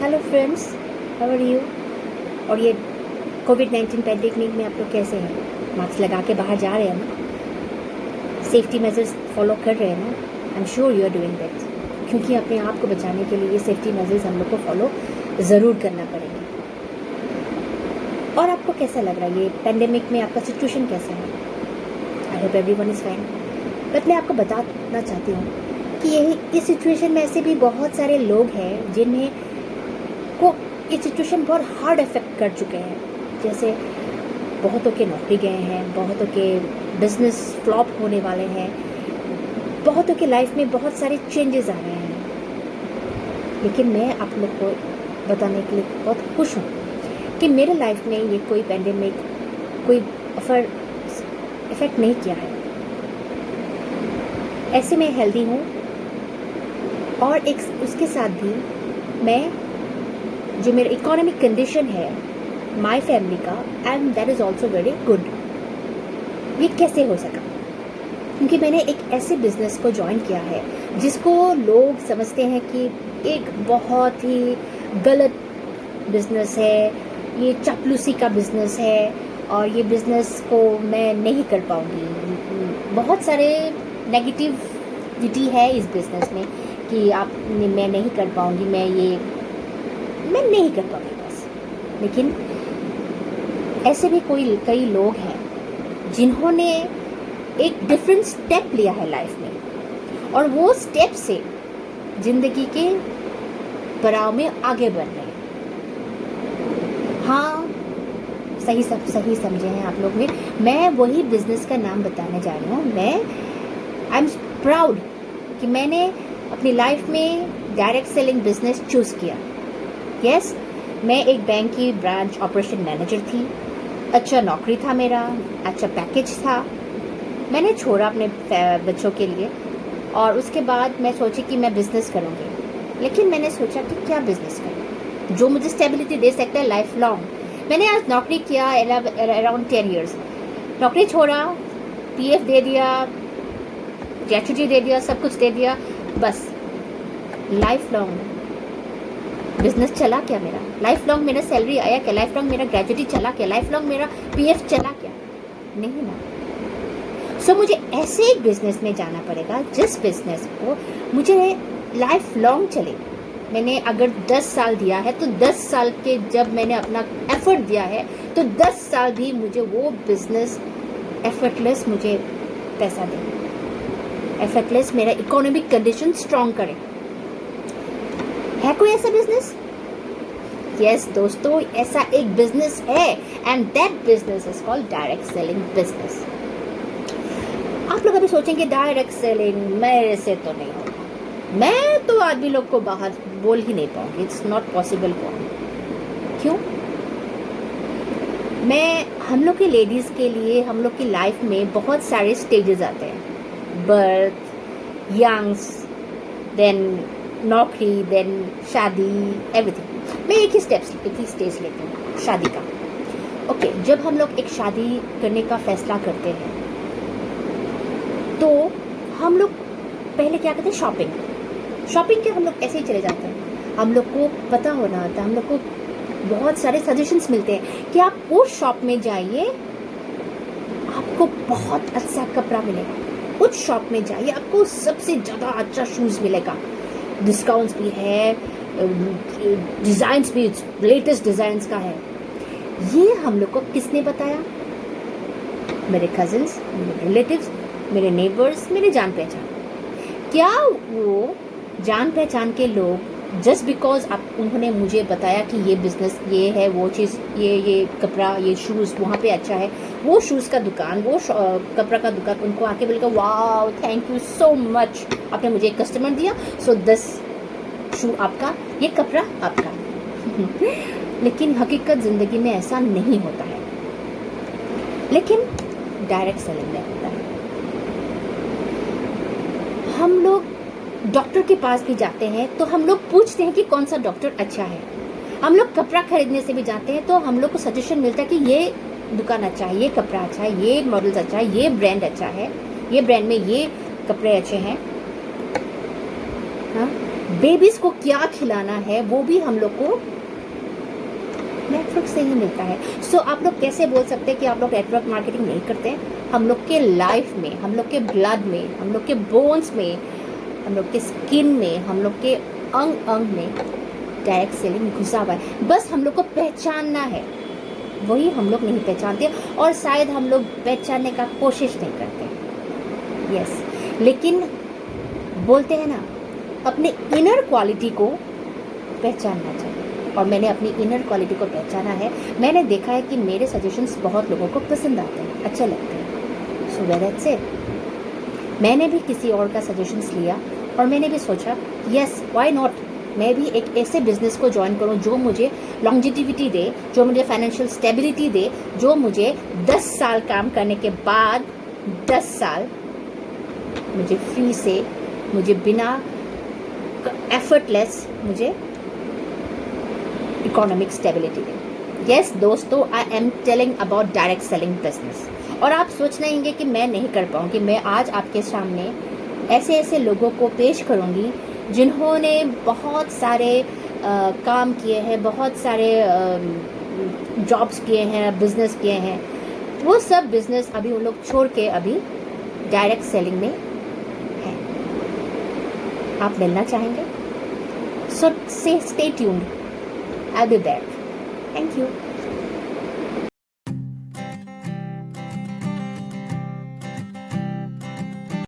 Hello friends, how are you. और ये कोविड-19 pandemic में आप लोग कैसे हैं? मास्क लगा के बाहर जा रहे हैं ना, सेफ्टी मेजर्स फॉलो कर रहे हैं ना। I am sure you are doing that, क्योंकि अपने आप को बचाने के लिए ये सेफ्टी मेजर्स हम लोग को फॉलो ज़रूर करना पड़ेगा। और आपको कैसा लग रहा है ये पैंडेमिक में, आपका सिचुएशन कैसा है? I hope everyone is fine. But मैं आपको बताना चाहती हूँ कि इस सिचुएशन में ऐसे भी बहुत सारे लोग हैं जिन्हें को ये सिचुएशन बहुत हार्ड इफेक्ट कर चुके हैं। जैसे बहुतों के नौकरी गए हैं, बहुतों के बिजनेस फ्लॉप होने वाले हैं, बहुतों के लाइफ में बहुत सारे चेंजेस आ रहे हैं। लेकिन मैं आप लोग को बताने के लिए बहुत खुश हूँ कि मेरे लाइफ में ये कोई पैंडेमिक कोई इफेक्ट नहीं किया है। ऐसे मैं हेल्दी हूँ और एक उसके साथ भी मैं जो मेरा इकोनॉमिक कंडीशन है माय फैमिली का, and that is also very good. ये कैसे हो सका? क्योंकि मैंने एक ऐसे बिजनेस को ज्वाइन किया है जिसको लोग समझते हैं कि एक बहुत ही गलत बिजनेस है, ये चापलूसी का बिजनेस है और ये बिजनेस को मैं नहीं कर पाऊँगी। बहुत सारे नेगेटिविटी है इस बिजनेस में कि मैं नहीं कर पाऊँगी, मैं नहीं कर पाऊँगी बस। लेकिन ऐसे भी कई लोग हैं जिन्होंने एक डिफरेंट स्टेप लिया है लाइफ में, और वो स्टेप से ज़िंदगी के पड़ाव में आगे बढ़ रहे हैं। हाँ, सही समझे हैं आप लोग ने। मैं वही बिजनेस का नाम बताने जा रही हूँ। आई एम प्राउड कि मैंने अपनी लाइफ में डायरेक्ट सेलिंग बिजनेस चूज़ किया। यस, मैं एक बैंक की ब्रांच ऑपरेशन मैनेजर थी। अच्छा नौकरी था मेरा, अच्छा पैकेज था। मैंने छोड़ा अपने बच्चों के लिए और उसके बाद मैं सोची कि मैं बिज़नेस करूँगी। लेकिन मैंने सोचा कि क्या बिज़नेस करूँ जो मुझे स्टेबिलिटी दे सकता है लाइफ लॉन्ग। मैंने आज नौकरी किया अराउंड 10 ईयर्स। नौकरी छोड़ा, पीएफ दे दिया, ग्रेच्युटी दे दिया, सब कुछ दे दिया, बस लाइफ लॉन्ग बिजनेस चला क्या मेरा? लाइफ लॉन्ग मेरा सैलरी आया क्या? लाइफ लॉन्ग मेरा ग्रेजुएटी चला क्या? लाइफ लॉन्ग मेरा पीएफ चला क्या? नहीं ना। सो मुझे ऐसे एक बिजनेस में जाना पड़ेगा जिस बिजनेस को मुझे लाइफ लॉन्ग चले। मैंने अगर 10 साल दिया है तो 10 साल के जब मैंने अपना एफर्ट दिया है तो 10 साल भी मुझे वो बिजनेस एफर्टलेस मुझे पैसा दे, एफर्टलेस मेरा इकोनॉमिक कंडीशन स्ट्रॉन्ग करे। है कोई ऐसा बिजनेस? यस दोस्तों, ऐसा एक बिजनेस है, and that business is called direct selling business. आप लोग अभी सोचेंगे डायरेक्ट सेलिंग मेरे से तो नहीं होगा, मैं तो आदमी लोग को बाहर बोल ही नहीं पाऊंगी, it's not possible for me. क्यों? हम लोग के लेडीज के लिए हम लोग की लाइफ में बहुत सारे स्टेजेस आते हैं। बर्थ, यंग्स, देन नौकरी, देन शादी, एवरीथिंग। मैं एक ही स्टेज लेती हूँ, शादी का। ओके, जब हम लोग एक शादी करने का फैसला करते हैं तो हम लोग पहले क्या करते हैं? शॉपिंग के हम लोग ऐसे ही चले जाते हैं। हम लोग को पता होना होता है, हम लोग को बहुत सारे सजेशंस मिलते हैं कि आप उस शॉप में जाइए, आपको बहुत अच्छा कपड़ा मिलेगा। उस शॉप में जाइए, आपको सबसे ज़्यादा अच्छा शूज़ मिलेगा, डिस्काउंट्स भी है, डिज़ाइंस भी लेटेस्ट डिज़ाइंस का है। ये हम लोग को किसने बताया? मेरे कज़न्स, मेरे रिलेटिव्स, मेरे नेबर्स, मेरे जान पहचान। क्या वो जान पहचान के लोग जस्ट बिकॉज उन्होंने मुझे बताया कि ये बिज़नेस ये है, वो चीज़, ये कपड़ा, ये शूज़ वहाँ पे अच्छा है, वो शूज़ का दुकान, वो कपड़ा का दुकान, उनको आके बोलेगा wow thank you so much, आपने मुझे एक कस्टमर दिया, सो 10 शू आपका, ये कपड़ा आपका। लेकिन हकीकत ज़िंदगी में ऐसा नहीं होता है, लेकिन डायरेक्ट सेलिंग में होता है। हम लोग डॉक्टर के पास भी जाते हैं तो हम लोग पूछते हैं कि कौन सा डॉक्टर अच्छा है। हम लोग कपड़ा खरीदने से भी जाते हैं तो हम लोग को सजेशन मिलता है कि ये दुकान अच्छा है, ये कपड़ा अच्छा है, ये मॉडल्स अच्छा है, ये ब्रांड अच्छा है, ये ब्रांड में ये कपड़े अच्छे हैं। हाँ, बेबीज को क्या खिलाना है वो भी हम लोग को नेटवर्क से ही मिलता है। सो आप लोग कैसे बोल सकते हैं कि आप लोग नेटवर्क मार्केटिंग नहीं करते हैं? हम लोग के लाइफ में, हम लोग के ब्लड में, हम लोग के बोन्स में, हम लोग के स्किन में, हम लोग के अंग अंग में डायरेक्ट सेलिंग घुसा हुआ है। बस हम लोग को पहचानना है, वही हम लोग नहीं पहचानते और शायद हम लोग पहचानने का कोशिश नहीं करते। यस, लेकिन बोलते हैं ना, अपने इनर क्वालिटी को पहचानना चाहिए और मैंने अपनी इनर क्वालिटी को पहचाना है। मैंने देखा है कि मेरे सजेशंस बहुत लोगों को पसंद आते हैं, अच्छे लगते हैं। So that's it. मैंने भी किसी और का सजेशंस लिया और मैंने भी सोचा यस, व्हाई नॉट, मैं भी एक ऐसे बिजनेस को ज्वाइन करूं जो मुझे लॉन्जिटिविटी दे, जो मुझे फाइनेंशियल स्टेबिलिटी दे, जो मुझे 10 साल काम करने के बाद 10 साल मुझे फ्री से, मुझे बिना एफर्टलेस मुझे इकोनॉमिक स्टेबिलिटी दे। यस दोस्तों, I am telling about direct selling business. और आप सोच रहेंगे कि मैं नहीं कर पाऊँगी। मैं आज आपके सामने ऐसे ऐसे लोगों को पेश करूँगी जिन्होंने बहुत सारे काम किए हैं, बहुत सारे जॉब्स किए हैं, बिजनेस किए हैं। वो सब बिजनेस अभी उन लोग छोड़ के अभी डायरेक्ट सेलिंग में है। आप मिलना चाहेंगे? So stay tuned, I will be back. Thank you.